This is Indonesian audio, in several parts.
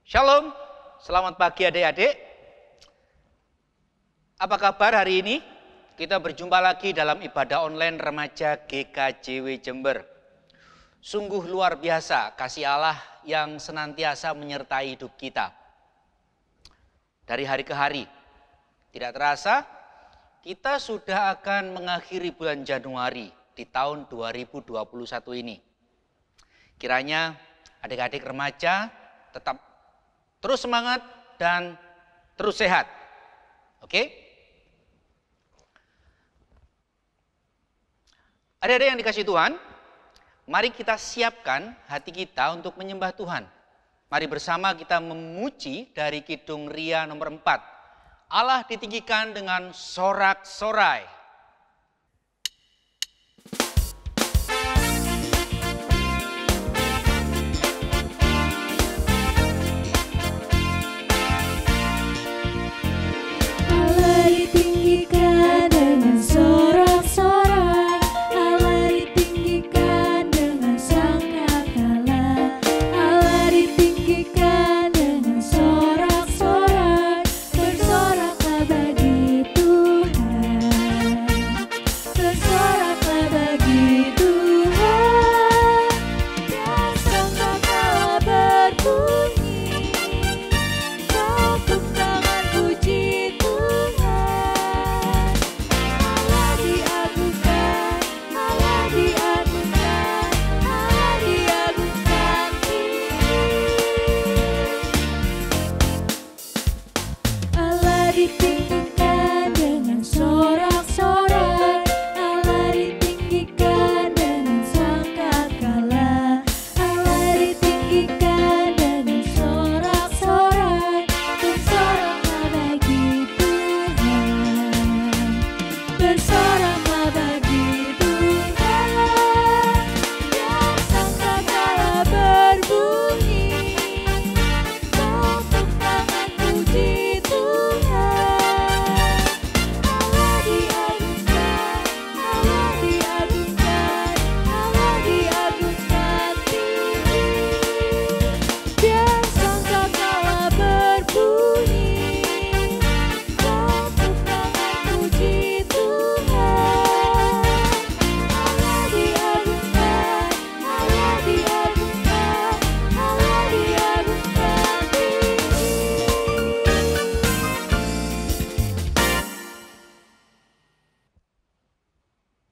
Shalom, selamat pagi adik-adik. Apa kabar hari ini? Kita berjumpa lagi dalam ibadah online remaja GKJW Jember. Sungguh luar biasa kasih Allah yang senantiasa menyertai hidup kita. Dari hari ke hari, tidak terasa kita sudah akan mengakhiri bulan Januari di tahun 2021 ini. Kiranya adik-adik remaja tetap terus semangat dan terus sehat. Oke? Adik-adik yang dikasih Tuhan, mari kita siapkan hati kita untuk menyembah Tuhan. Mari bersama kita memuji dari Kidung Ria nomor 4. Allah ditinggikan dengan sorak-sorai.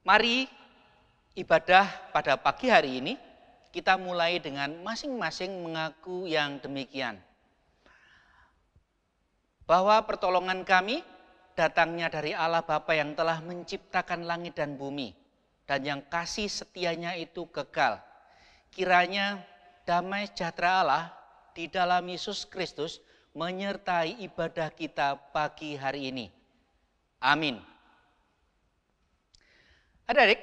Mari ibadah pada pagi hari ini kita mulai dengan masing-masing mengaku yang demikian. Bahwa pertolongan kami datangnya dari Allah Bapa yang telah menciptakan langit dan bumi. Dan yang kasih setianya itu kekal. Kiranya damai sejahtera Allah di dalam Yesus Kristus menyertai ibadah kita pagi hari ini. Amin. Adik-adik,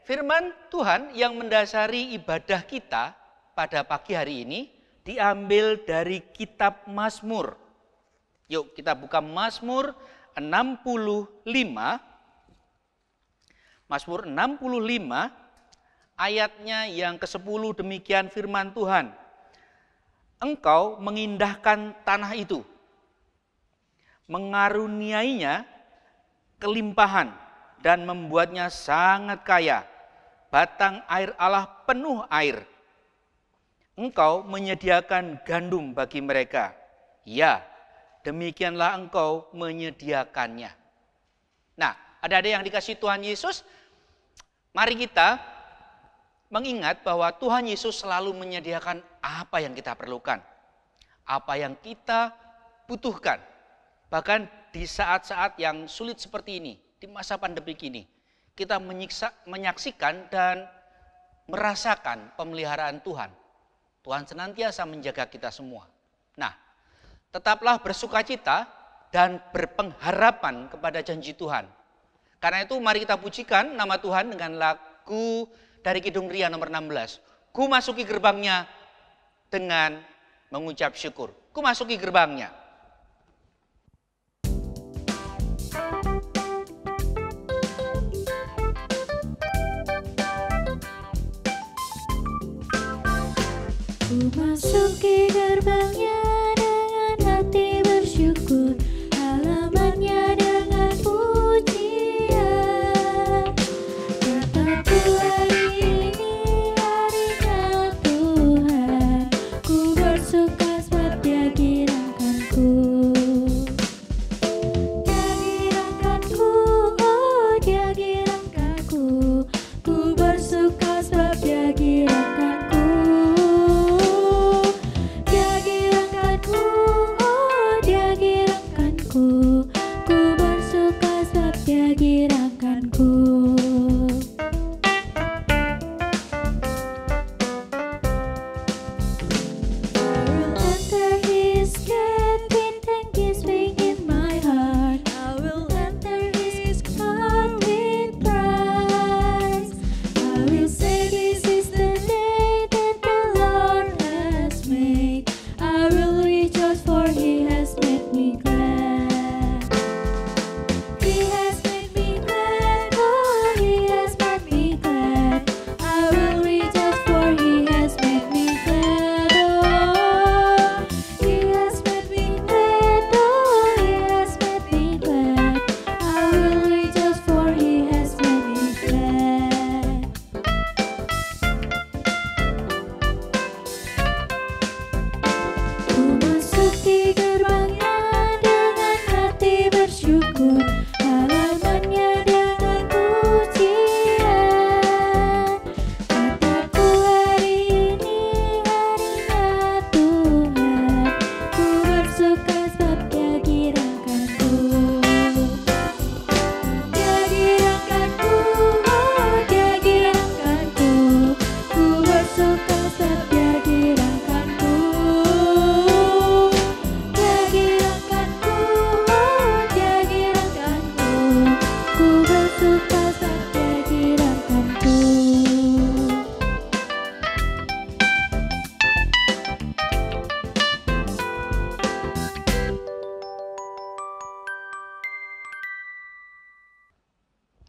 firman Tuhan yang mendasari ibadah kita pada pagi hari ini diambil dari kitab Mazmur. Yuk kita buka Mazmur 65. Mazmur 65 ayatnya yang ke-10 demikian firman Tuhan. Engkau mengindahkan tanah itu, mengaruniainya kelimpahan, dan membuatnya sangat kaya. Batang air Allah penuh air. Engkau menyediakan gandum bagi mereka. Ya, demikianlah engkau menyediakannya. Nah, adik-adik yang dikasihi Tuhan Yesus, mari kita mengingat bahwa Tuhan Yesus selalu menyediakan apa yang kita perlukan. Apa yang kita butuhkan. Bahkan di saat-saat yang sulit seperti ini. Di masa pandemi ini, kita menyaksikan dan merasakan pemeliharaan Tuhan. Tuhan senantiasa menjaga kita semua. Nah, tetaplah bersukacita dan berpengharapan kepada janji Tuhan. Karena itu mari kita pujikan nama Tuhan dengan lagu dari Kidung Ria nomor 16. Ku masuki gerbangnya dengan mengucap syukur. Ku masuki gerbangnya. Ku masuki gerbangnya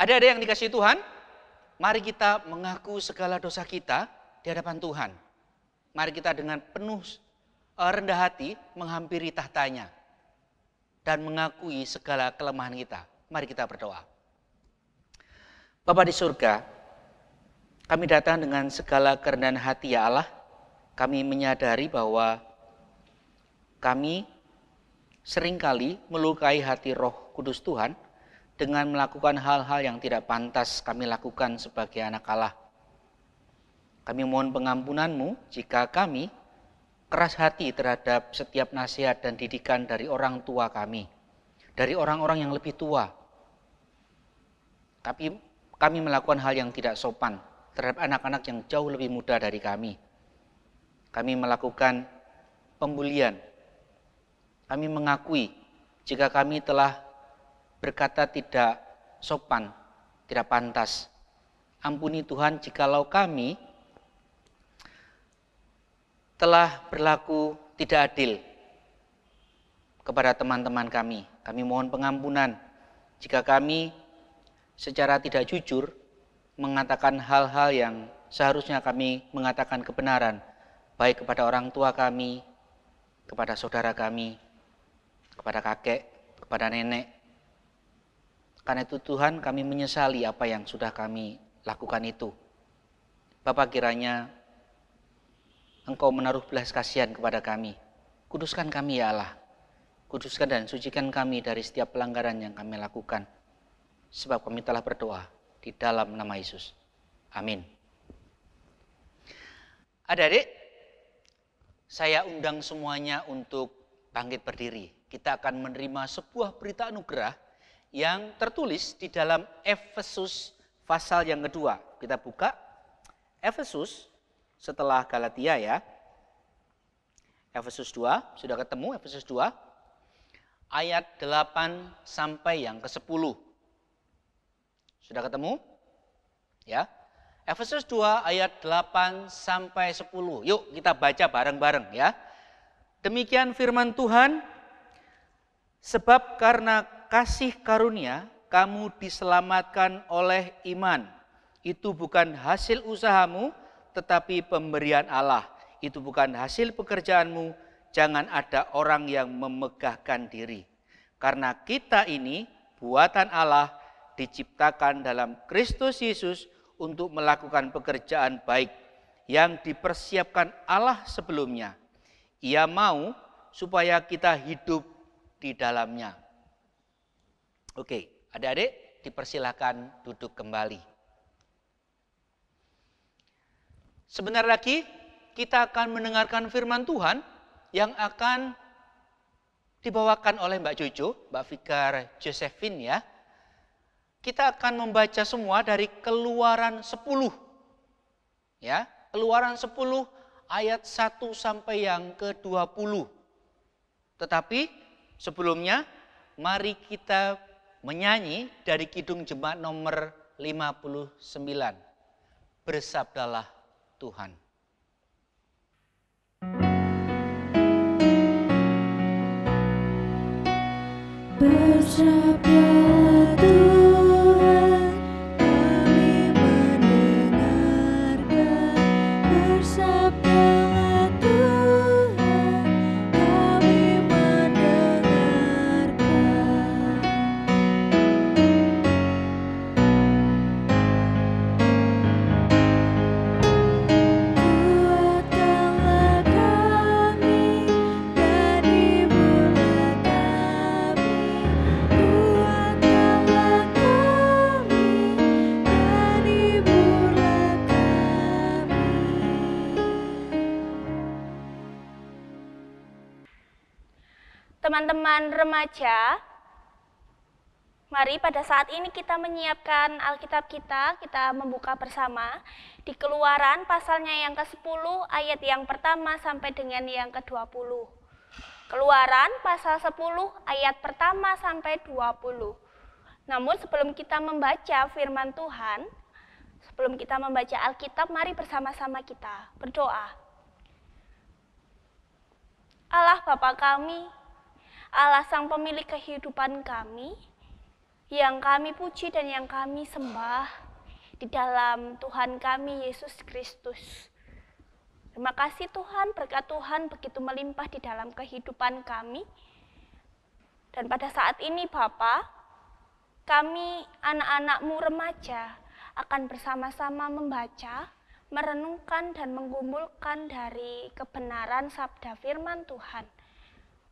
Adik-adik yang dikasihi Tuhan, mari kita mengaku segala dosa kita di hadapan Tuhan. Mari kita dengan penuh rendah hati menghampiri tahtanya dan mengakui segala kelemahan kita. Mari kita berdoa. Bapa di surga, kami datang dengan segala kerendahan hati ya Allah. Kami menyadari bahwa kami seringkali melukai hati Roh Kudus Tuhan dengan melakukan hal-hal yang tidak pantas kami lakukan sebagai anak Allah. Kami mohon pengampunan-Mu jika kami keras hati terhadap setiap nasihat dan didikan dari orang tua kami, dari orang-orang yang lebih tua. Tapi kami melakukan hal yang tidak sopan terhadap anak-anak yang jauh lebih muda dari kami. Kami melakukan pembulian. Kami mengakui jika kami telah berkata tidak sopan, tidak pantas. Ampuni Tuhan jikalau kami telah berlaku tidak adil kepada teman-teman kami. Kami mohon pengampunan jika kami secara tidak jujur mengatakan hal-hal yang seharusnya kami mengatakan kebenaran, baik kepada orang tua kami, kepada saudara kami, kepada kakek, kepada nenek. Karena itu Tuhan, kami menyesali apa yang sudah kami lakukan itu. Bapa, kiranya Engkau menaruh belas kasihan kepada kami. Kuduskan kami ya Allah. Kuduskan dan sucikan kami dari setiap pelanggaran yang kami lakukan. Sebab kami telah berdoa di dalam nama Yesus. Amin. Adik-adik, saya undang semuanya untuk bangkit berdiri. Kita akan menerima sebuah berita anugerah yang tertulis di dalam Efesus pasal yang kedua. Kita buka Efesus setelah Galatia ya. Efesus 2, sudah ketemu Efesus 2 ayat 8 sampai yang ke-10. Sudah ketemu? Ya. Efesus 2 ayat 8 sampai 10. Yuk kita baca bareng-bareng ya. Demikian firman Tuhan, sebab karena kasih karunia kamu diselamatkan oleh iman. Itu bukan hasil usahamu, tetapi pemberian Allah. Itu bukan hasil pekerjaanmu, jangan ada orang yang memegahkan diri. Karena kita ini buatan Allah, diciptakan dalam Kristus Yesus untuk melakukan pekerjaan baik yang dipersiapkan Allah sebelumnya. Ia mau supaya kita hidup di dalamnya. Oke, adik-adik dipersilakan duduk kembali. Sebentar lagi kita akan mendengarkan firman Tuhan yang akan dibawakan oleh Mbak Jojo, Mbak Fikar Josephine ya. Kita akan membaca semua dari Keluaran 10. Ya, Keluaran 10 ayat 1 sampai yang ke-20. Tetapi sebelumnya mari kita menyanyi dari Kidung Jemaat nomor 59. Bersabdalah Tuhan. Bersabdalah Tuhan, kami mendengarkan. Bersabdalah Tuhan, kami mendengarkan. Kuatkanlah kami dan hiburlah kami. Kuatkanlah kami dan hiburlah kami. Teman-teman remaja, mari pada saat ini kita menyiapkan Alkitab kita membuka bersama di Keluaran pasalnya yang ke-10 ayat yang pertama sampai dengan yang ke-20. Keluaran pasal 10 ayat pertama sampai 20. Namun sebelum kita membaca firman Tuhan, sebelum kita membaca Alkitab, mari bersama-sama kita berdoa. Allah Bapa kami, Allah Sang Pemilik kehidupan kami, yang kami puji dan yang kami sembah di dalam Tuhan kami Yesus Kristus. Terima kasih Tuhan, berkat Tuhan begitu melimpah di dalam kehidupan kami. Dan pada saat ini Bapa, kami anak-anak-Mu remaja akan bersama-sama membaca, merenungkan dan menggumulkan dari kebenaran sabda firman Tuhan.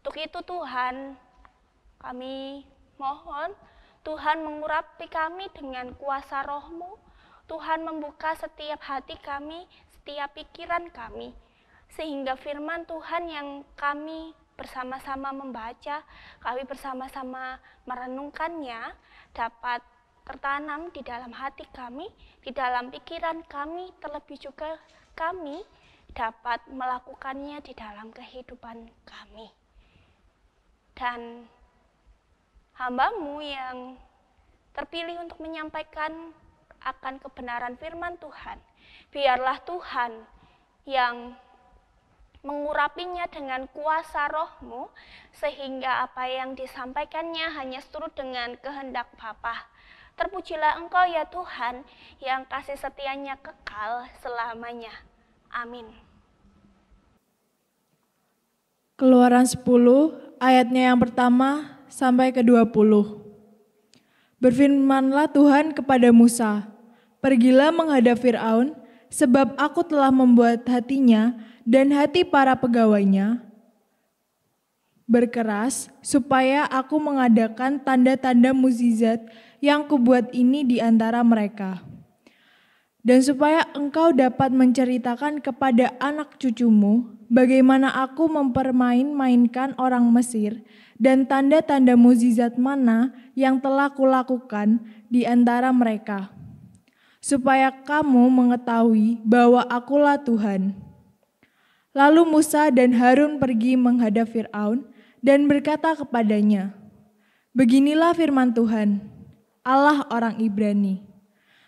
Untuk itu Tuhan, kami mohon Tuhan mengurapi kami dengan kuasa Roh-Mu. Tuhan membuka setiap hati kami, setiap pikiran kami, sehingga firman Tuhan yang kami bersama-sama membaca, kami bersama-sama merenungkannya, dapat tertanam di dalam hati kami, di dalam pikiran kami, terlebih juga kami dapat melakukannya di dalam kehidupan kami. Dan hamba-Mu yang terpilih untuk menyampaikan akan kebenaran firman Tuhan, biarlah Tuhan yang mengurapinya dengan kuasa Roh-Mu, sehingga apa yang disampaikannya hanya seturut dengan kehendak Bapa. Terpujilah Engkau ya Tuhan, yang kasih setianya kekal selamanya. Amin. Keluaran 10 ayatnya yang pertama sampai ke-20. Berfirmanlah Tuhan kepada Musa, "Pergilah menghadap Firaun, sebab aku telah membuat hatinya dan hati para pegawainya berkeras, supaya aku mengadakan tanda-tanda mukjizat yang kubuat ini di antara mereka. Dan supaya engkau dapat menceritakan kepada anak cucumu bagaimana aku mempermain-mainkan orang Mesir dan tanda-tanda mukjizat mana yang telah kulakukan di antara mereka, supaya kamu mengetahui bahwa akulah Tuhan." Lalu Musa dan Harun pergi menghadap Firaun dan berkata kepadanya, "Beginilah firman Tuhan, Allah orang Ibrani.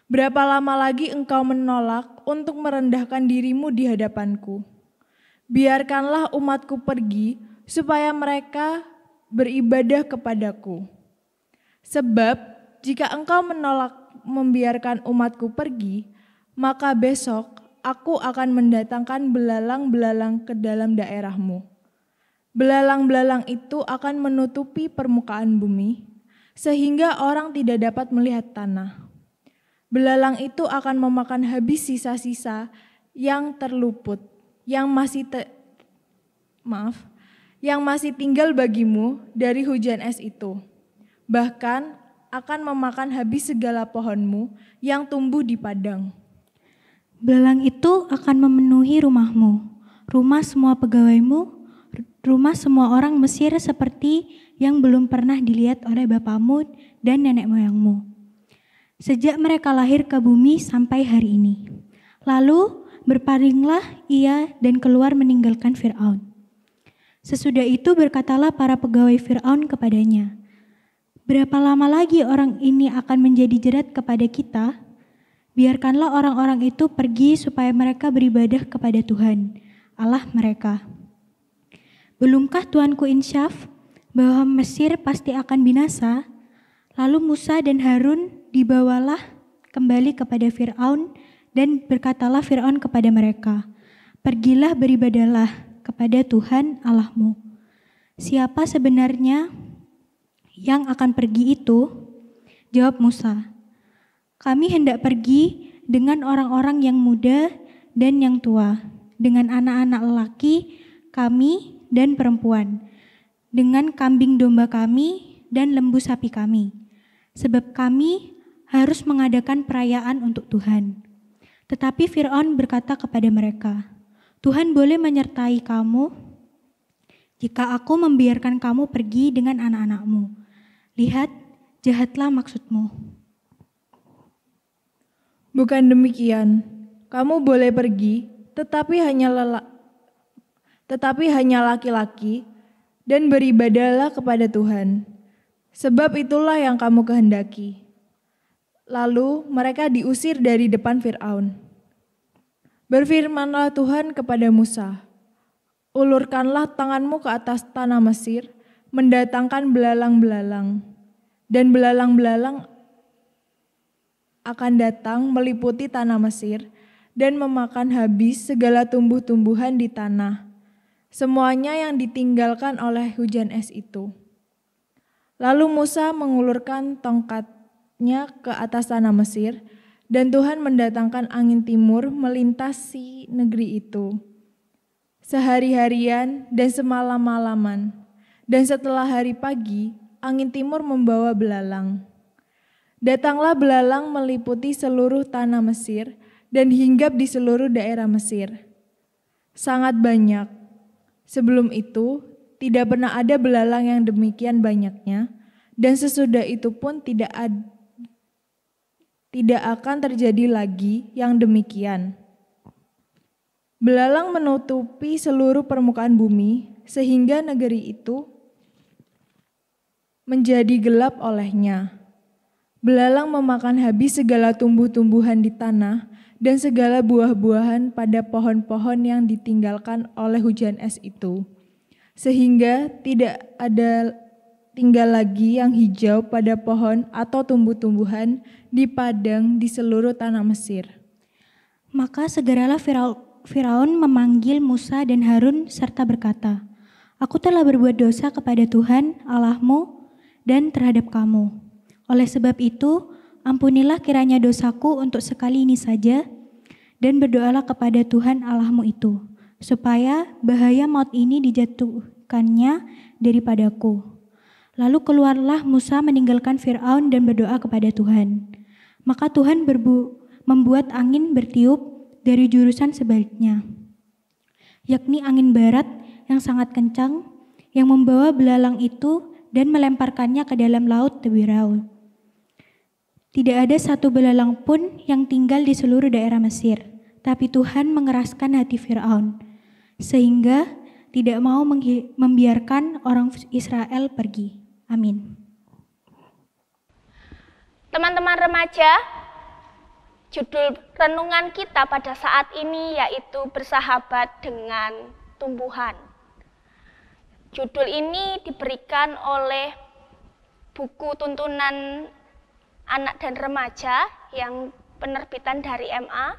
Berapa lama lagi engkau menolak untuk merendahkan dirimu di hadapanku? Biarkanlah umatku pergi, supaya mereka beribadah kepadaku. Sebab jika engkau menolak membiarkan umatku pergi, maka besok aku akan mendatangkan belalang-belalang ke dalam daerahmu. Belalang-belalang itu akan menutupi permukaan bumi, sehingga orang tidak dapat melihat tanah. Belalang itu akan memakan habis sisa-sisa yang terluput, yang masih tinggal bagimu dari hujan es itu. Bahkan akan memakan habis segala pohonmu yang tumbuh di padang. Belalang itu akan memenuhi rumahmu, rumah semua pegawaimu, rumah semua orang Mesir seperti yang belum pernah dilihat oleh bapamu dan nenek moyangmu, sejak mereka lahir ke bumi sampai hari ini. Lalu berpalinglah ia dan keluar meninggalkan Firaun. Sesudah itu berkatalah para pegawai Firaun kepadanya, "Berapa lama lagi orang ini akan menjadi jerat kepada kita? Biarkanlah orang-orang itu pergi supaya mereka beribadah kepada Tuhan, Allah mereka. Belumkah Tuanku insyaf bahwa Mesir pasti akan binasa?" Lalu Musa dan Harun dibawalah kembali kepada Firaun, dan berkatalah Firaun kepada mereka, "Pergilah beribadahlah kepada Tuhan Allahmu." "Siapa sebenarnya yang akan pergi itu?" jawab Musa. "Kami hendak pergi dengan orang-orang yang muda dan yang tua, dengan anak-anak lelaki kami dan perempuan, dengan kambing domba kami dan lembu sapi kami, sebab kami harus mengadakan perayaan untuk Tuhan." Tetapi Firaun berkata kepada mereka, "Tuhan boleh menyertai kamu jika aku membiarkan kamu pergi dengan anak-anakmu. Lihat, jahatlah maksudmu." Bukan demikian, kamu boleh pergi, tetapi hanya laki-laki, dan beribadahlah kepada Tuhan, sebab itulah yang kamu kehendaki. Lalu mereka diusir dari depan Firaun. Berfirmanlah Tuhan kepada Musa, "Ulurkanlah tanganmu ke atas tanah Mesir, mendatangkan belalang-belalang, dan belalang-belalang akan datang meliputi tanah Mesir dan memakan habis segala tumbuh-tumbuhan di tanah, semuanya yang ditinggalkan oleh hujan es itu. Lalu Musa mengulurkan tongkatnya ke atas tanah Mesir, dan Tuhan mendatangkan angin timur melintasi negeri itu sehari-harian dan semalam-malaman. Dan setelah hari pagi, angin timur membawa belalang. Datanglah belalang meliputi seluruh tanah Mesir dan hinggap di seluruh daerah Mesir. Sangat banyak. Sebelum itu, tidak pernah ada belalang yang demikian banyaknya, dan sesudah itu pun tidak akan terjadi lagi yang demikian. Belalang menutupi seluruh permukaan bumi, sehingga negeri itu menjadi gelap olehnya. Belalang memakan habis segala tumbuh-tumbuhan di tanah dan segala buah-buahan pada pohon-pohon yang ditinggalkan oleh hujan es itu, sehingga tidak ada tinggal lagi yang hijau pada pohon atau tumbuh-tumbuhan di padang di seluruh tanah Mesir. Maka segeralah Firaun memanggil Musa dan Harun serta berkata, "Aku telah berbuat dosa kepada Tuhan Allahmu dan terhadap kamu. Oleh sebab itu, ampunilah kiranya dosaku untuk sekali ini saja, dan berdoalah kepada Tuhan Allahmu itu, supaya bahaya maut ini dijatuhkannya daripadaku." Lalu keluarlah Musa meninggalkan Firaun dan berdoa kepada Tuhan. Maka Tuhan membuat angin bertiup dari jurusan sebaliknya, yakni angin barat yang sangat kencang, yang membawa belalang itu dan melemparkannya ke dalam laut Tiberias. Tidak ada satu belalang pun yang tinggal di seluruh daerah Mesir, tapi Tuhan mengeraskan hati Firaun, sehingga tidak mau membiarkan orang Israel pergi. Amin. Teman-teman remaja, judul renungan kita pada saat ini yaitu bersahabat dengan tumbuhan. Judul ini diberikan oleh buku tuntunan anak dan remaja yang penerbitan dari MA.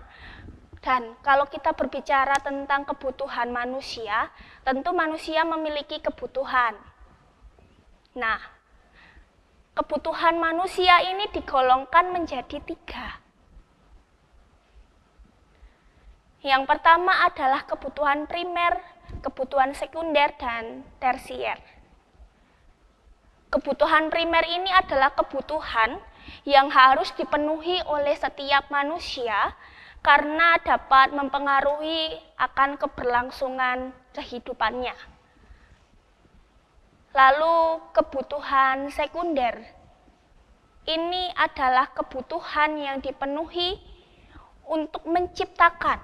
Dan kalau kita berbicara tentang kebutuhan manusia, tentu manusia memiliki kebutuhan. Nah, kebutuhan manusia ini digolongkan menjadi 3. Yang pertama adalah kebutuhan primer, kebutuhan sekunder, dan tersier. Kebutuhan primer ini adalah kebutuhan yang harus dipenuhi oleh setiap manusia karena dapat mempengaruhi akan keberlangsungan kehidupannya. Lalu kebutuhan sekunder, ini adalah kebutuhan yang dipenuhi untuk menciptakan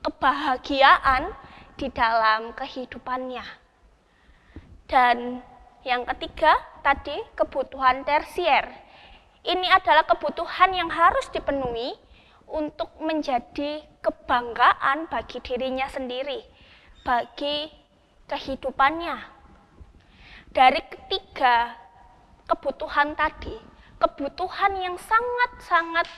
kebahagiaan di dalam kehidupannya. Dan yang ketiga tadi kebutuhan tersier. Ini adalah kebutuhan yang harus dipenuhi untuk menjadi kebanggaan bagi dirinya sendiri, bagi kehidupannya. Dari ketiga kebutuhan tadi, kebutuhan yang sangat-sangat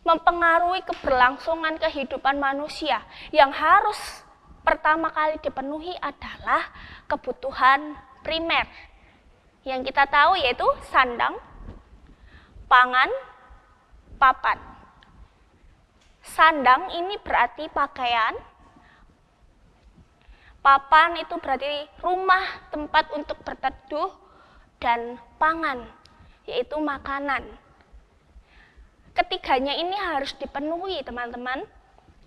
mempengaruhi keberlangsungan kehidupan manusia yang harus pertama kali dipenuhi adalah kebutuhan primer. Yang kita tahu yaitu sandang, pangan, papan. Sandang ini berarti pakaian, papan itu berarti rumah tempat untuk berteduh, dan pangan yaitu makanan. Ketiganya ini harus dipenuhi, teman-teman.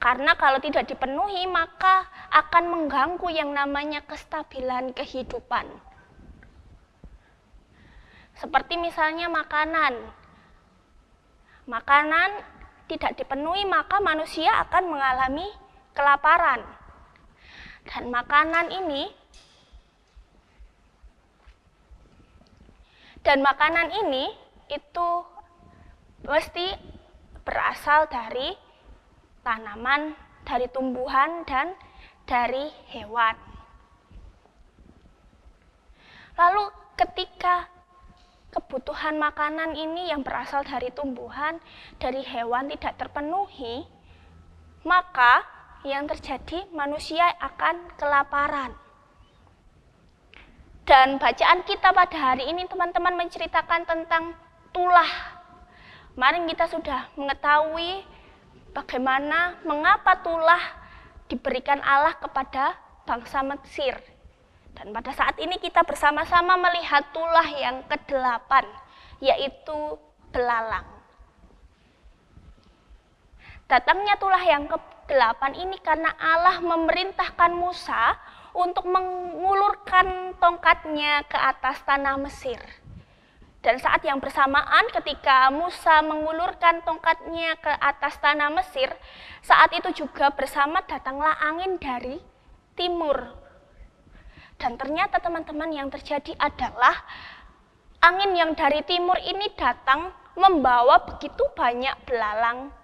Karena kalau tidak dipenuhi, maka akan mengganggu yang namanya kestabilan kehidupan. Seperti misalnya makanan. Makanan tidak dipenuhi, maka manusia akan mengalami kelaparan. Dan makanan ini itu mesti berasal dari tanaman, dari tumbuhan, dan dari hewan. Lalu ketika kebutuhan makanan ini yang berasal dari tumbuhan, dari hewan tidak terpenuhi, maka yang terjadi manusia akan kelaparan. Dan bacaan kita pada hari ini teman-teman menceritakan tentang tulah. Kemarin kita sudah mengetahui bagaimana mengapa tulah diberikan Allah kepada bangsa Mesir. Dan pada saat ini kita bersama-sama melihat tulah yang ke-8, yaitu belalang. Datangnya tulah yang ke-8 ini karena Allah memerintahkan Musa untuk mengulurkan tongkatnya ke atas tanah Mesir. Dan saat yang bersamaan ketika Musa mengulurkan tongkatnya ke atas tanah Mesir, saat itu juga bersama datanglah angin dari timur. Dan ternyata teman-teman yang terjadi adalah angin yang dari timur ini datang membawa begitu banyak belalang.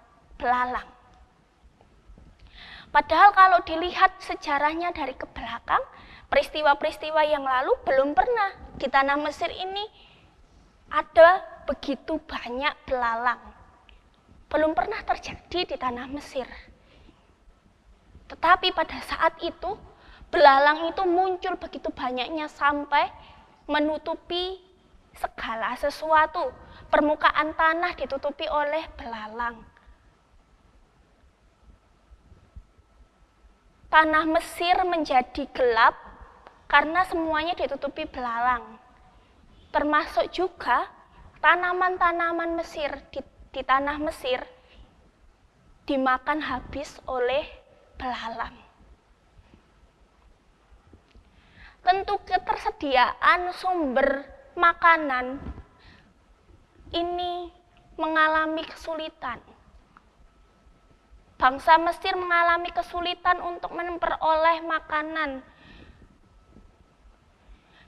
Padahal kalau dilihat sejarahnya dari ke belakang, peristiwa-peristiwa yang lalu belum pernah di tanah Mesir ini ada begitu banyak belalang. Belum pernah terjadi di tanah Mesir. Tetapi pada saat itu, belalang itu muncul begitu banyaknya sampai menutupi segala sesuatu. Permukaan tanah ditutupi oleh belalang. Tanah Mesir menjadi gelap karena semuanya ditutupi belalang. Termasuk juga tanaman-tanaman Mesir di tanah Mesir dimakan habis oleh belalang. Tentu ketersediaan sumber makanan ini mengalami kesulitan. Bangsa Mesir mengalami kesulitan untuk memperoleh makanan.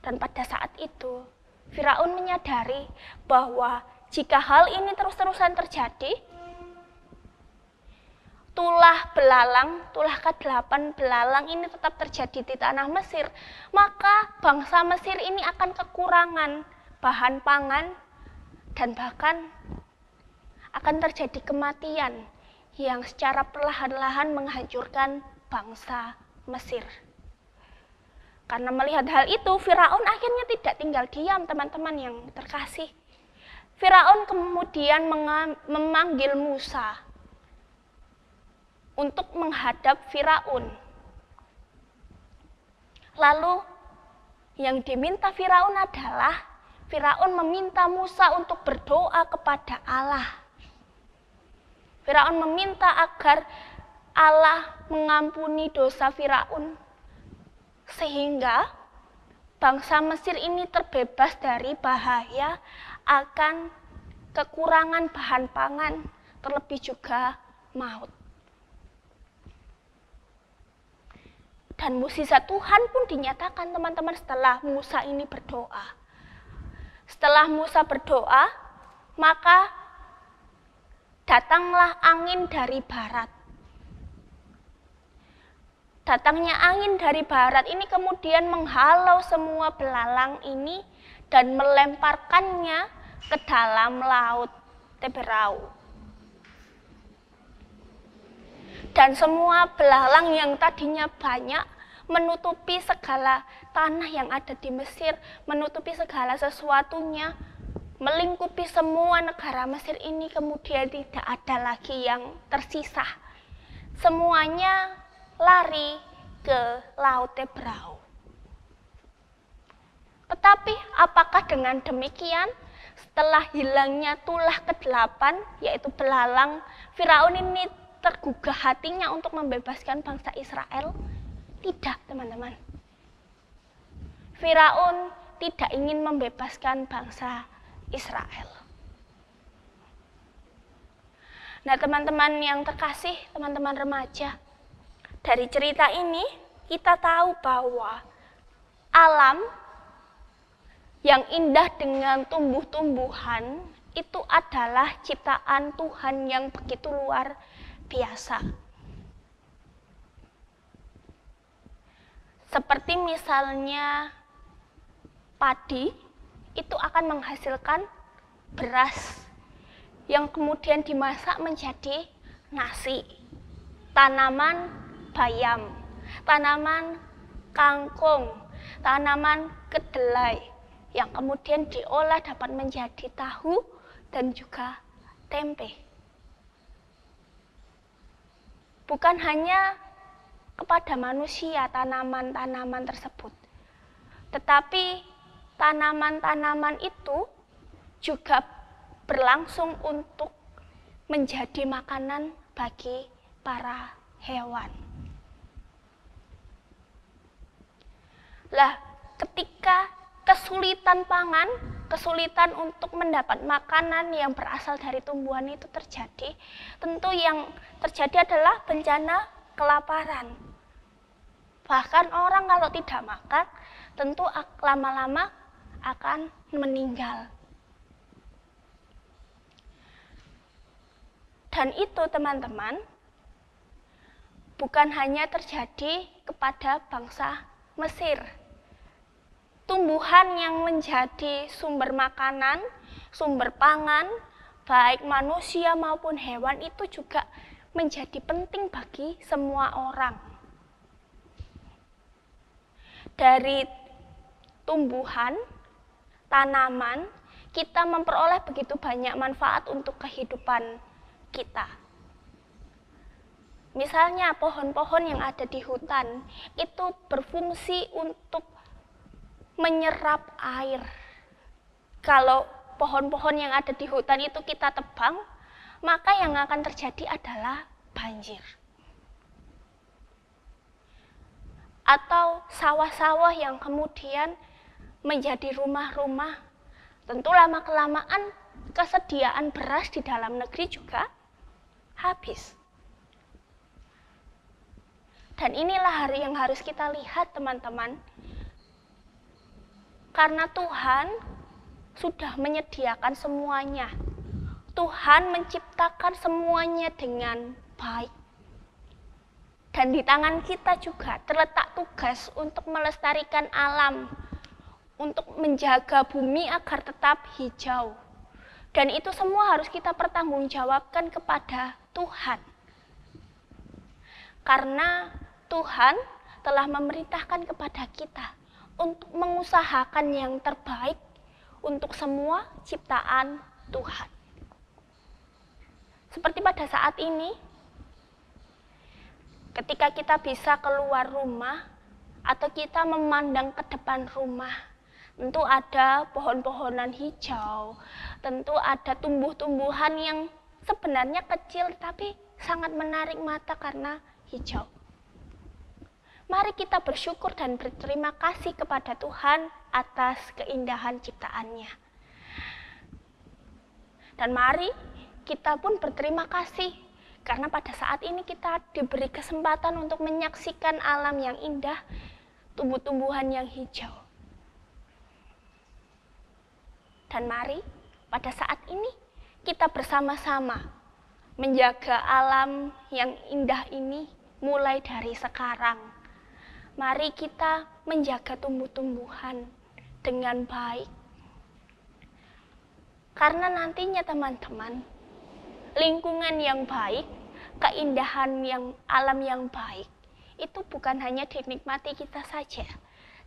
Dan pada saat itu, Firaun menyadari bahwa jika hal ini terus-terusan terjadi, tulah ke-8 belalang ini tetap terjadi di tanah Mesir, maka bangsa Mesir ini akan kekurangan bahan pangan dan bahkan akan terjadi kematian yang secara perlahan-lahan menghancurkan bangsa Mesir. Karena melihat hal itu, Firaun akhirnya tidak tinggal diam, teman-teman yang terkasih. Firaun kemudian memanggil Musa untuk menghadap Firaun. Lalu yang diminta Firaun adalah Firaun meminta Musa untuk berdoa kepada Allah. Firaun meminta agar Allah mengampuni dosa Firaun sehingga bangsa Mesir ini terbebas dari bahaya akan kekurangan bahan pangan, terlebih juga maut. Dan mukjizat Tuhan pun dinyatakan teman-teman setelah Musa ini berdoa. Setelah Musa berdoa, maka datanglah angin dari barat. Datangnya angin dari barat ini kemudian menghalau semua belalang ini dan melemparkannya ke dalam laut Teberau. Dan semua belalang yang tadinya banyak menutupi segala tanah yang ada di Mesir, menutupi segala sesuatunya, melingkupi semua negara Mesir ini, kemudian tidak ada lagi yang tersisa. Semuanya lari ke Laut Teberau. Tetapi apakah dengan demikian setelah hilangnya tulah ke-8 yaitu belalang, Firaun ini tergugah hatinya untuk membebaskan bangsa Israel? Tidak, teman-teman. Firaun tidak ingin membebaskan bangsa Israel. Nah, teman-teman yang terkasih, teman-teman remaja, dari cerita ini kita tahu bahwa alam yang indah dengan tumbuh-tumbuhan itu adalah ciptaan Tuhan yang begitu luar biasa. Seperti misalnya padi itu akan menghasilkan beras yang kemudian dimasak menjadi nasi. Tanaman bayam, tanaman kangkung, tanaman kedelai yang kemudian diolah dapat menjadi tahu dan juga tempe. Bukan hanya kepada manusia tanaman-tanaman tersebut, tetapi tanaman-tanaman itu juga berlangsung untuk menjadi makanan bagi para hewan. Lah, ketika kesulitan pangan, kesulitan untuk mendapat makanan yang berasal dari tumbuhan itu terjadi, tentu yang terjadi adalah bencana kelaparan. Bahkan orang kalau tidak makan, tentu lama-lama akan meninggal. Dan itu teman-teman, bukan hanya terjadi kepada bangsa Mesir. Tumbuhan yang menjadi sumber makanan, sumber pangan, baik manusia maupun hewan itu juga menjadi penting bagi semua orang. Dari tumbuhan, tanaman, kita memperoleh begitu banyak manfaat untuk kehidupan kita. Misalnya pohon-pohon yang ada di hutan itu berfungsi untuk menyerap air. Kalau pohon-pohon yang ada di hutan itu kita tebang, maka yang akan terjadi adalah banjir. Atau sawah-sawah yang kemudian menjadi rumah-rumah, tentu lama-kelamaan kesediaan beras di dalam negeri juga habis. Dan inilah hari yang harus kita lihat teman-teman. Karena Tuhan sudah menyediakan semuanya. Tuhan menciptakan semuanya dengan baik. Dan di tangan kita juga terletak tugas untuk melestarikan alam, untuk menjaga bumi agar tetap hijau. Dan itu semua harus kita pertanggungjawabkan kepada Tuhan. Karena Tuhan telah memerintahkan kepada kita untuk mengusahakan yang terbaik untuk semua ciptaan Tuhan. Seperti pada saat ini, ketika kita bisa keluar rumah atau kita memandang ke depan rumah, tentu ada pohon-pohonan hijau, tentu ada tumbuh-tumbuhan yang sebenarnya kecil tapi sangat menarik mata karena hijau. Mari kita bersyukur dan berterima kasih kepada Tuhan atas keindahan ciptaannya. Dan mari kita pun berterima kasih karena pada saat ini kita diberi kesempatan untuk menyaksikan alam yang indah, tumbuh-tumbuhan yang hijau. Dan mari pada saat ini kita bersama-sama menjaga alam yang indah ini mulai dari sekarang. Mari kita menjaga tumbuh-tumbuhan dengan baik. Karena nantinya teman-teman, lingkungan yang baik, keindahan yang alam yang baik, itu bukan hanya dinikmati kita saja,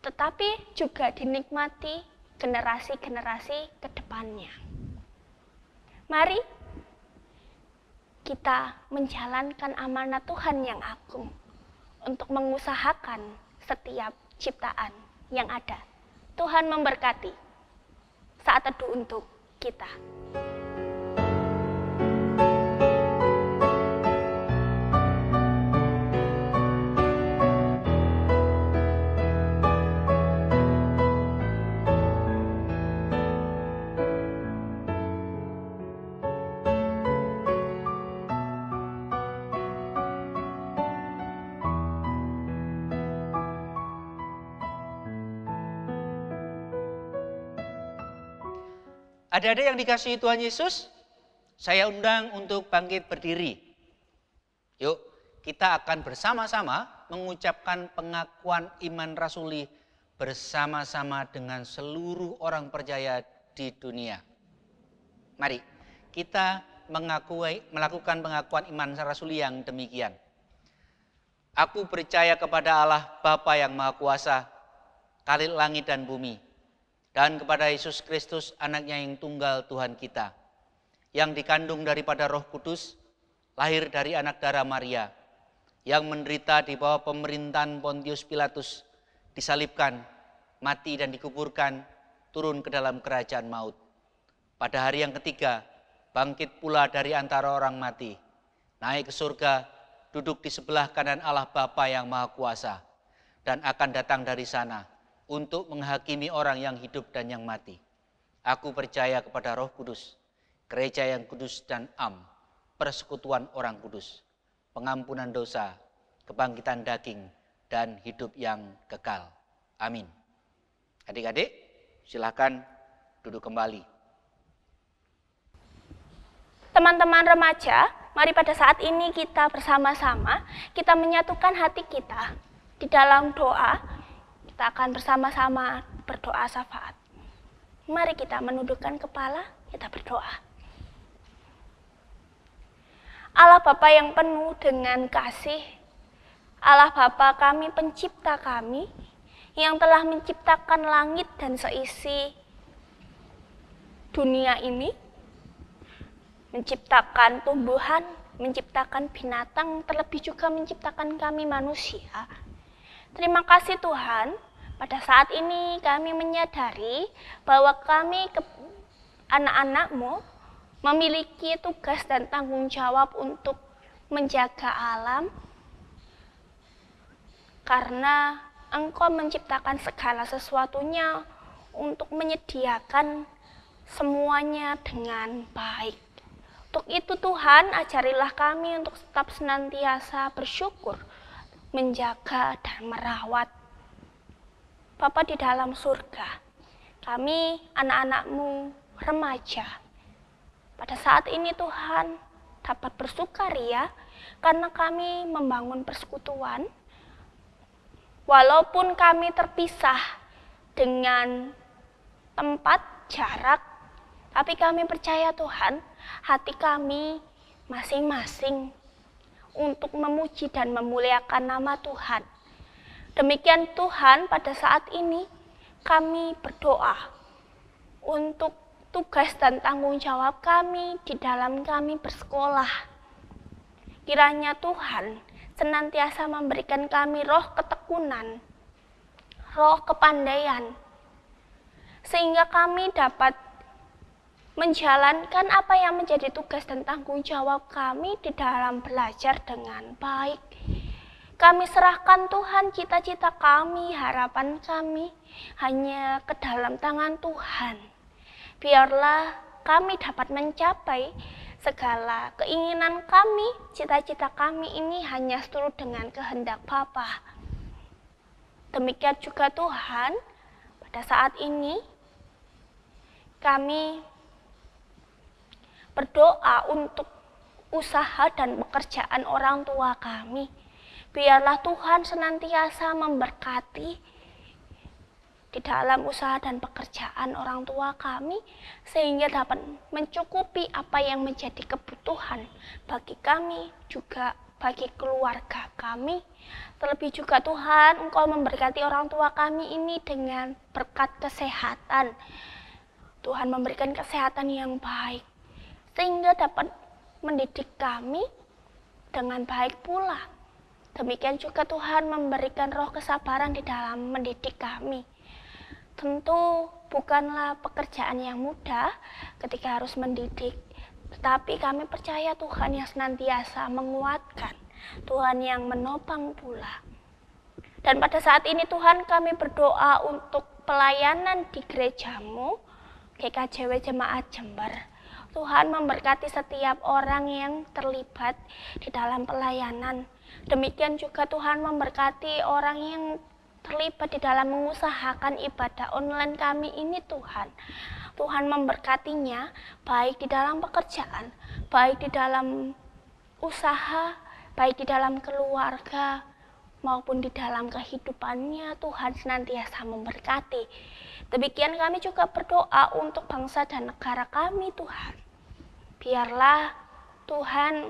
tetapi juga dinikmati generasi-generasi ke depannya. Mari kita menjalankan amanat Tuhan yang agung untuk mengusahakan setiap ciptaan yang ada. Tuhan memberkati. Saat teduh untuk kita. Adik-adik yang dikasihi Tuhan Yesus, saya undang untuk bangkit berdiri. Yuk, kita akan bersama-sama mengucapkan pengakuan iman rasuli bersama-sama dengan seluruh orang percaya di dunia. Mari kita melakukan pengakuan iman rasuli yang demikian. Aku percaya kepada Allah Bapa yang Maha Kuasa, Khalil langit dan bumi, dan kepada Yesus Kristus anaknya yang tunggal Tuhan kita, yang dikandung daripada Roh Kudus, lahir dari anak darah Maria, yang menderita di bawah pemerintahan Pontius Pilatus, disalibkan, mati dan dikuburkan, turun ke dalam kerajaan maut. Pada hari yang ketiga, bangkit pula dari antara orang mati, naik ke surga, duduk di sebelah kanan Allah Bapa yang Maha Kuasa, dan akan datang dari sana untuk menghakimi orang yang hidup dan yang mati. Aku percaya kepada Roh Kudus, gereja yang kudus dan am, persekutuan orang kudus, pengampunan dosa, kebangkitan daging, dan hidup yang kekal. Amin. Adik-adik, silakan duduk kembali. Teman-teman remaja, mari pada saat ini kita bersama-sama, kita menyatukan hati kita di dalam doa. Kita akan bersama-sama berdoa syafaat. Mari kita menundukkan kepala, kita berdoa. Allah Bapa yang penuh dengan kasih, Allah Bapa kami, pencipta kami, yang telah menciptakan langit dan seisi dunia ini, menciptakan tumbuhan, menciptakan binatang, terlebih juga menciptakan kami manusia. Terima kasih Tuhan, pada saat ini kami menyadari bahwa kami anak-anak-Mu memiliki tugas dan tanggung jawab untuk menjaga alam, karena Engkau menciptakan segala sesuatunya untuk menyediakan semuanya dengan baik. Untuk itu Tuhan, ajarilah kami untuk tetap senantiasa bersyukur, menjaga dan merawat. Bapa di dalam surga, kami anak-anak-Mu remaja, pada saat ini Tuhan dapat bersukaria karena kami membangun persekutuan. Walaupun kami terpisah dengan tempat, jarak, tapi kami percaya Tuhan, hati kami masing-masing untuk memuji dan memuliakan nama Tuhan. Demikian Tuhan, pada saat ini kami berdoa untuk tugas dan tanggung jawab kami di dalam kami bersekolah. Kiranya Tuhan senantiasa memberikan kami roh ketekunan, roh kepandaian, sehingga kami dapat menjalankan apa yang menjadi tugas dan tanggung jawab kami di dalam belajar dengan baik. Kami serahkan Tuhan cita-cita kami, harapan kami hanya ke dalam tangan Tuhan. Biarlah kami dapat mencapai segala keinginan kami, cita-cita kami ini hanya seturut dengan kehendak Bapa. Demikian juga Tuhan, pada saat ini kami berdoa untuk usaha dan pekerjaan orang tua kami. Biarlah Tuhan senantiasa memberkati di dalam usaha dan pekerjaan orang tua kami, sehingga dapat mencukupi apa yang menjadi kebutuhan bagi kami, juga bagi keluarga kami. Terlebih juga Tuhan, Engkau memberkati orang tua kami ini dengan berkat kesehatan. Tuhan memberikan kesehatan yang baik, sehingga dapat mendidik kami dengan baik pula. Demikian juga Tuhan memberikan roh kesabaran di dalam mendidik kami. Tentu bukanlah pekerjaan yang mudah ketika harus mendidik, tetapi kami percaya Tuhan yang senantiasa menguatkan, Tuhan yang menopang pula. Dan pada saat ini Tuhan, kami berdoa untuk pelayanan di gereja-Mu, GKJW Jemaat Jember. Tuhan memberkati setiap orang yang terlibat di dalam pelayanan. Demikian juga Tuhan memberkati orang yang terlibat di dalam mengusahakan ibadah online kami ini Tuhan. Tuhan memberkatinya baik di dalam pekerjaan, baik di dalam usaha, baik di dalam keluarga, maupun di dalam kehidupannya Tuhan senantiasa memberkati. Demikian kami juga berdoa untuk bangsa dan negara kami Tuhan. Biarlah Tuhan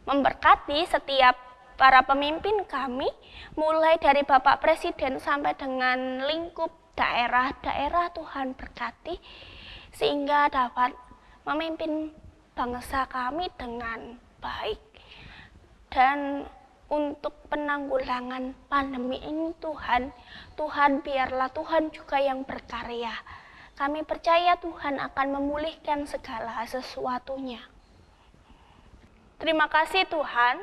memberkati setiap para pemimpin kami, mulai dari Bapak Presiden sampai dengan lingkup daerah-daerah Tuhan berkati, sehingga dapat memimpin bangsa kami dengan baik. Dan untuk penanggulangan pandemi ini Tuhan biarlah Tuhan juga yang berkarya. Kami percaya Tuhan akan memulihkan segala sesuatunya. Terima kasih Tuhan,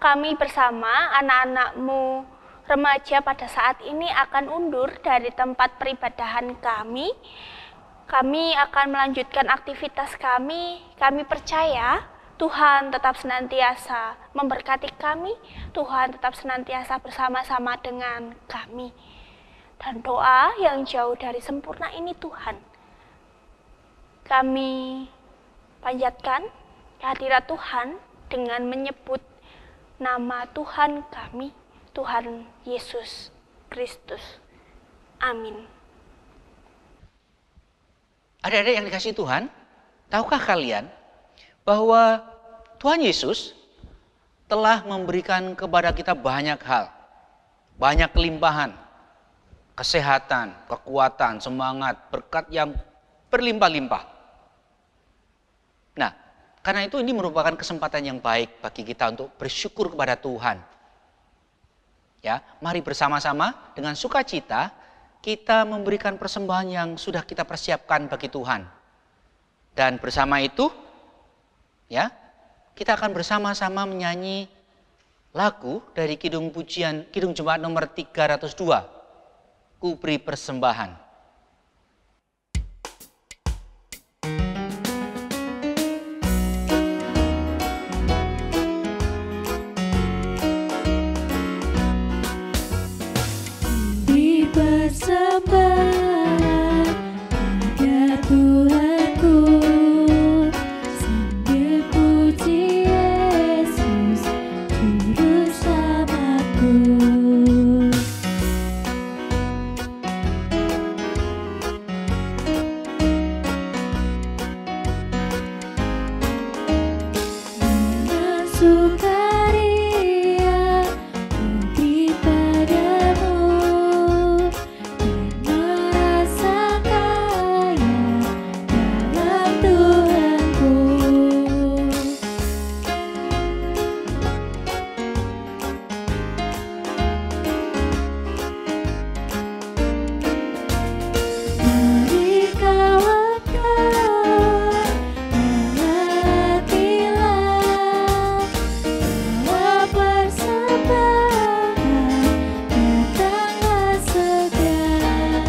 kami bersama anak-anak-Mu remaja pada saat ini akan undur dari tempat peribadahan kami. Kami akan melanjutkan aktivitas kami. Kami percaya Tuhan tetap senantiasa memberkati kami, Tuhan tetap senantiasa bersama-sama dengan kami. Dan doa yang jauh dari sempurna ini Tuhan, kami panjatkan kehadirat Tuhan dengan menyebut nama Tuhan kami, Tuhan Yesus Kristus. Amin. Adik-adik yang dikasihi Tuhan, tahukah kalian bahwa Tuhan Yesus telah memberikan kepada kita banyak hal, banyak kelimpahan, kesehatan, kekuatan, semangat, berkat yang berlimpah-limpah. Nah, karena itu ini merupakan kesempatan yang baik bagi kita untuk bersyukur kepada Tuhan. Ya, mari bersama-sama dengan sukacita kita memberikan persembahan yang sudah kita persiapkan bagi Tuhan. Dan bersama itu, ya, kita akan bersama-sama menyanyi lagu dari Kidung Jemaat nomor 302, Ku Beri Persembahan. Di persembahan pada Tuhanku, sambil puji Yesus Juru Selamatku. Dengan sukaria beri padamu, dan merasa kaya dalam Tuhanku. Mari kawan-kawan, berhatilah, bawa persembahan, datanglah segera.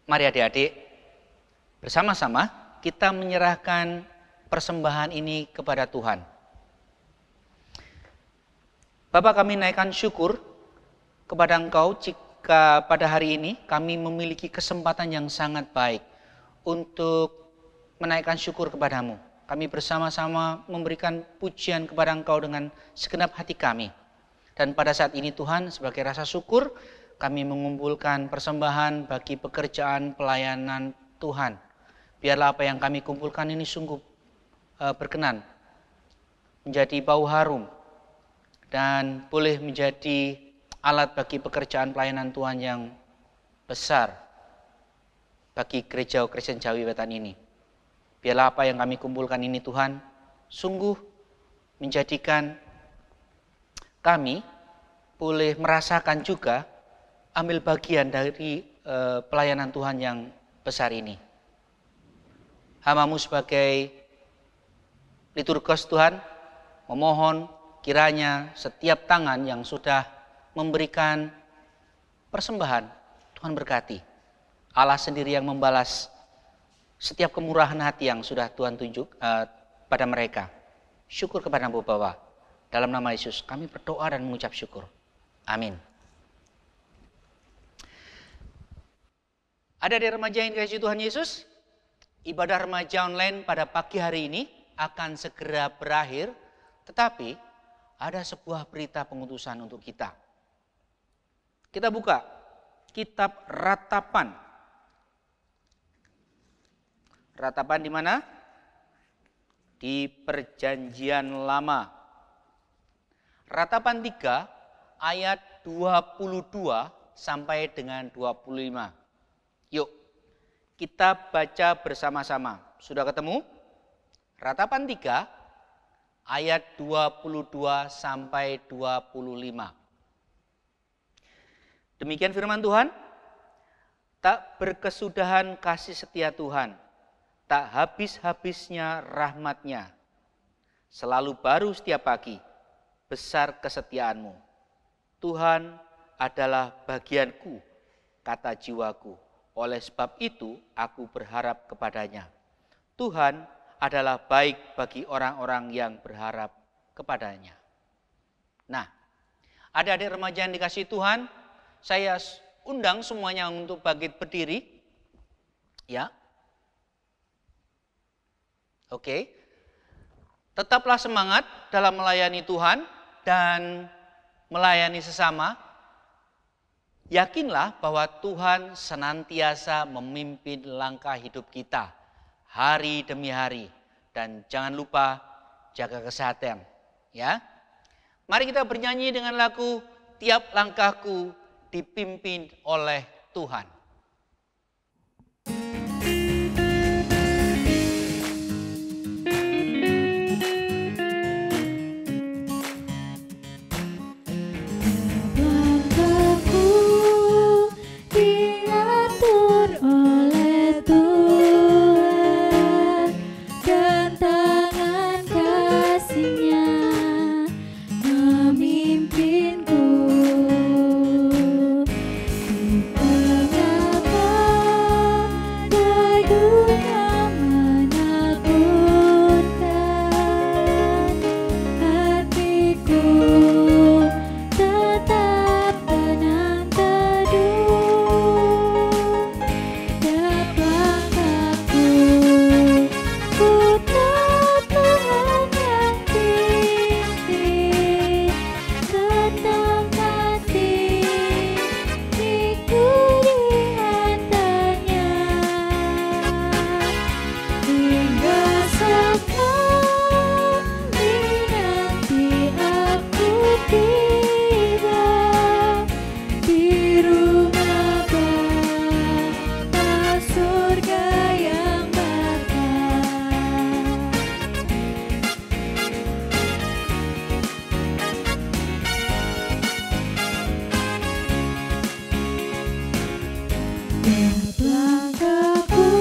Mari adik-adik, bersama-sama kita menyerahkan persembahan ini kepada Tuhan. Bapak, kami naikkan syukur kepada Engkau jika pada hari ini kami memiliki kesempatan yang sangat baik untuk menaikkan syukur kepadamu. Kami bersama-sama memberikan pujian kepada Engkau dengan segenap hati kami. Dan pada saat ini Tuhan, sebagai rasa syukur, kami mengumpulkan persembahan bagi pekerjaan pelayanan Tuhan. Biarlah apa yang kami kumpulkan ini sungguh berkenan, menjadi bau harum, dan boleh menjadi alat bagi pekerjaan pelayanan Tuhan yang besar bagi gereja Kristen Jawi Wetan ini. Biarlah apa yang kami kumpulkan ini Tuhan sungguh menjadikan kami boleh merasakan juga ambil bagian dari pelayanan Tuhan yang besar ini. Hamba-Mu sebagai liturgos Tuhan memohon kiranya setiap tangan yang sudah memberikan persembahan, Tuhan berkati. Allah sendiri yang membalas setiap kemurahan hati yang sudah Tuhan tunjuk pada mereka. Syukur kepada Bapa. Dalam nama Yesus kami berdoa dan mengucap syukur. Amin. Ada di remaja yang dikasihi Tuhan Yesus, ibadah remaja online pada pagi hari ini akan segera berakhir, tetapi ada sebuah berita pengutusan untuk kita. Kita buka kitab Ratapan. Ratapan di mana? Di Perjanjian Lama. Ratapan 3 ayat 22 sampai dengan 25. Yuk, kita baca bersama-sama. Sudah ketemu? Ratapan 3 ayat 22 sampai 25. Demikian firman Tuhan. Tak berkesudahan kasih setia Tuhan, tak habis-habisnya rahmat-Nya. Selalu baru setiap pagi, besar kesetiaan-Mu. Tuhan adalah bagianku, kata jiwaku. Oleh sebab itu aku berharap kepadanya. Tuhan adalah baik bagi orang-orang yang berharap kepadanya. Nah, adik-adik remaja yang dikasihi Tuhan, saya undang semuanya untuk bangkit berdiri. Ya. Oke. Tetaplah semangat dalam melayani Tuhan dan melayani sesama. Yakinlah bahwa Tuhan senantiasa memimpin langkah hidup kita hari demi hari, dan jangan lupa jaga kesehatan, ya. Mari kita bernyanyi dengan lagu Tiap Langkahku Dipimpin oleh Tuhan. Diatur oleh Tuhan dan tangan kasih-Nya memimpinku di tengah badai dunia menakutkan. Hatiku tetap tenang teduh. Tiap langkahku ku tahu Tuhan yang pimpin. Tenang hati ikuti hatanya, hingga sekali nanti aku tiba di rumah Bapa surga yang berkah. Tiap langkahku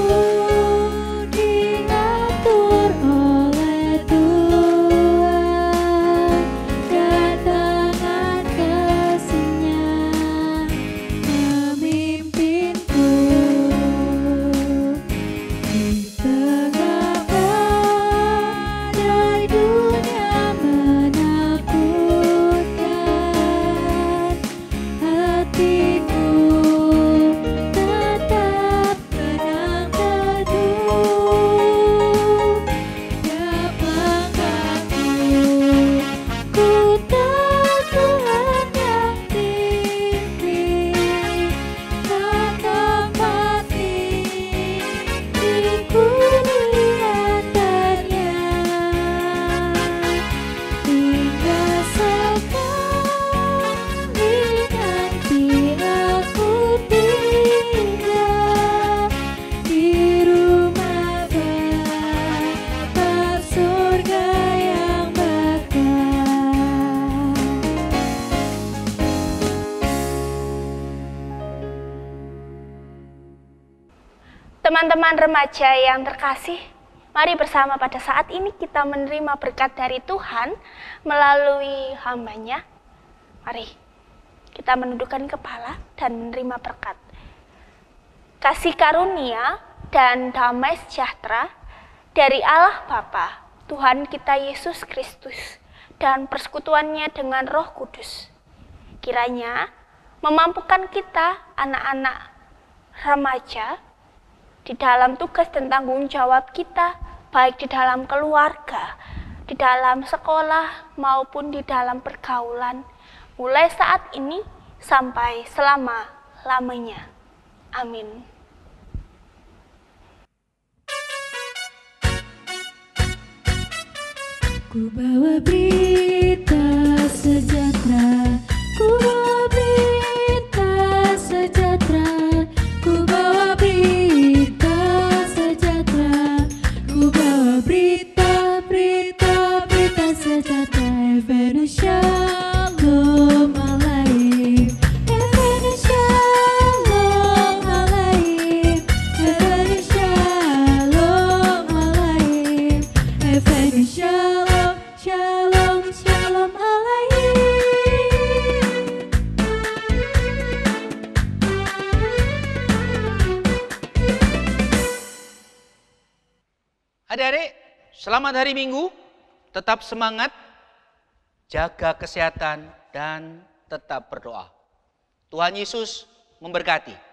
diatur oleh Tuhan dan tangan kasih-Nya memimpinku di tengah badai dunia menakutkan. Hatiku tetap tenang teduh. Tiap langkahku ku tahu Tuhan yang pimpin. Tetap hati ikuti hatanya, hingga sekali nanti aku tiba di rumah Bapa surga yang berkah. Teman-teman remaja yang terkasih, mari bersama pada saat ini kita menerima berkat dari Tuhan melalui hamba-Nya. Mari kita menundukkan kepala dan menerima berkat. Kasih karunia dan damai sejahtera dari Allah Bapa, Tuhan kita Yesus Kristus, dan persekutuannya dengan Roh Kudus, kiranya memampukan kita anak-anak remaja di dalam tugas dan tanggung jawab kita baik di dalam keluarga, di dalam sekolah, maupun di dalam pergaulan, mulai saat ini sampai selama-lamanya. Amin. Ku bawa berita sejahtera, ku bawa berita sejahtera, ku bawa berita sejahtera, ku bawa berita sejahtera. Evangelist Shalom Alaim, Evangelist Shalom Alaim, Evangelist Shalom Alaim, Evangelist Shalom, Shalom, Shalom Alaim. Adik-adik, selamat hari Minggu. Tetap semangat, jaga kesehatan, dan tetap berdoa. Tuhan Yesus memberkati.